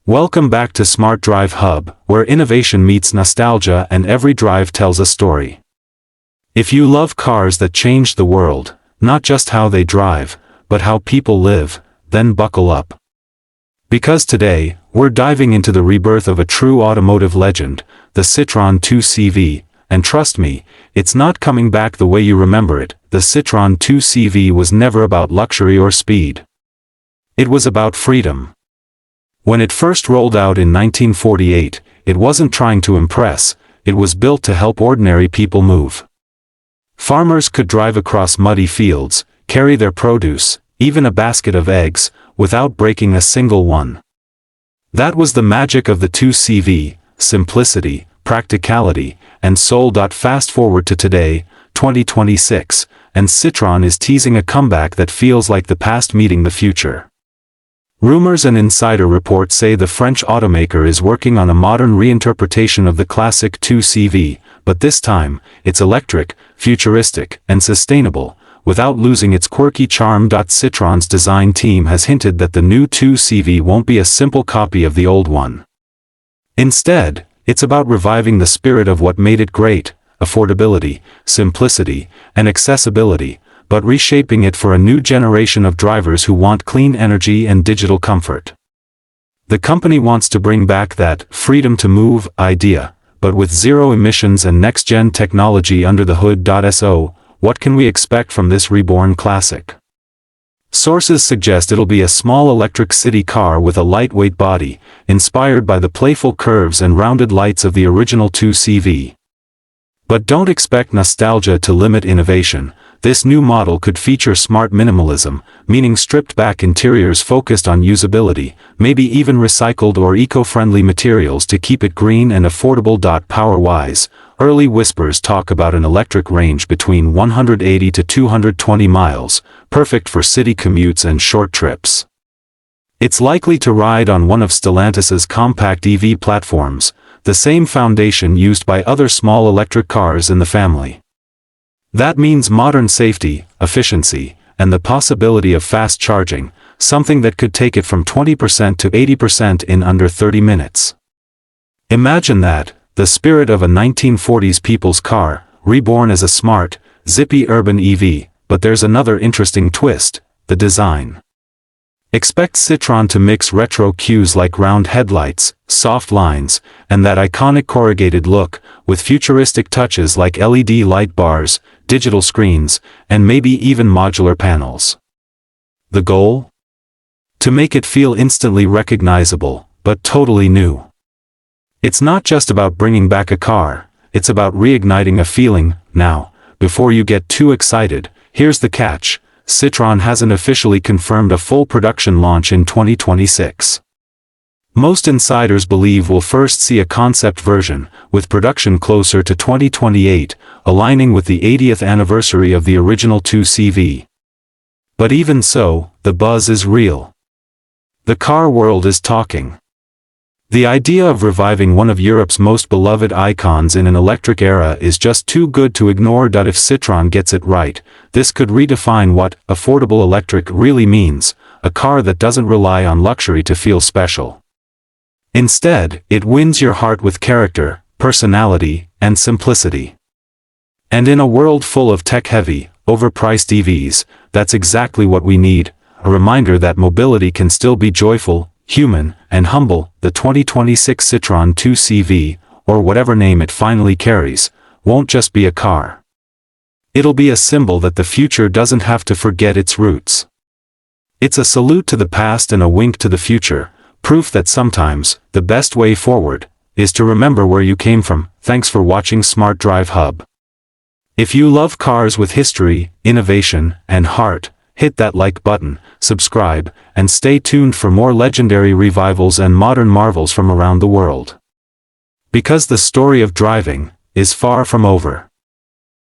Welcome back to Smart Drive Hub, where innovation meets nostalgia and every drive tells a story. If you love cars that changed the world, not just how they drive, but how people live, then buckle up. Because today, we're diving into the rebirth of a true automotive legend, the Citroën 2CV, and trust me, it's not coming back the way you remember it. The Citroën 2CV was never about luxury or speed. It was about freedom. When it first rolled out in 1948, it wasn't trying to impress, it was built to help ordinary people move. Farmers could drive across muddy fields, carry their produce, even a basket of eggs, without breaking a single one. That was the magic of the 2CV, simplicity, practicality, and soul. Fast forward to today, 2026, and Citroën is teasing a comeback that feels like the past meeting the future. Rumors and insider reports say the French automaker is working on a modern reinterpretation of the classic 2CV, but this time, it's electric, futuristic, and sustainable, without losing its quirky charm. Citroën's design team has hinted that the new 2CV won't be a simple copy of the old one. Instead, it's about reviving the spirit of what made it great, affordability, simplicity, and accessibility, but reshaping it for a new generation of drivers who want clean energy and digital comfort. The company wants to bring back that freedom to move idea, but with zero emissions and next-gen technology under the hood. So, what can we expect from this reborn classic? Sources suggest it'll be a small electric city car with a lightweight body, inspired by the playful curves and rounded lights of the original 2CV. But don't expect nostalgia to limit innovation. This new model could feature smart minimalism, meaning stripped-back interiors focused on usability, maybe even recycled or eco-friendly materials to keep it green and affordable. Power-wise, early whispers talk about an electric range between 180 to 220 miles, perfect for city commutes and short trips. It's likely to ride on one of Stellantis's compact EV platforms, the same foundation used by other small electric cars in the family. That means modern safety, efficiency, and the possibility of fast charging, something that could take it from 20% to 80% in under 30 minutes. Imagine that, the spirit of a 1940s people's car, reborn as a smart, zippy urban EV, but there's another interesting twist, the design. Expect Citroën to mix retro cues like round headlights, soft lines, and that iconic corrugated look, with futuristic touches like LED light bars, digital screens, and maybe even modular panels. The goal? To make it feel instantly recognizable, but totally new. It's not just about bringing back a car, it's about reigniting a feeling. Now, before you get too excited, here's the catch. Citroën hasn't officially confirmed a full production launch in 2026. Most insiders believe we'll first see a concept version, with production closer to 2028, aligning with the 80th anniversary of the original 2CV. But even so, the buzz is real. The car world is talking. The idea of reviving one of Europe's most beloved icons in an electric era is just too good to ignore. If Citroën gets it right, this could redefine what affordable electric really means, a car that doesn't rely on luxury to feel special. Instead, it wins your heart with character, personality, and simplicity. And in a world full of tech-heavy, overpriced EVs, that's exactly what we need, a reminder that mobility can still be joyful, human, and humble. The 2026 Citroën 2CV, or whatever name it finally carries, won't just be a car. It'll be a symbol that the future doesn't have to forget its roots. It's a salute to the past and a wink to the future, proof that sometimes, the best way forward, is to remember where you came from. Thanks for watching Smart Drive Hub. If you love cars with history, innovation, and heart, hit that like button, subscribe, and stay tuned for more legendary revivals and modern marvels from around the world. Because the story of driving is far from over.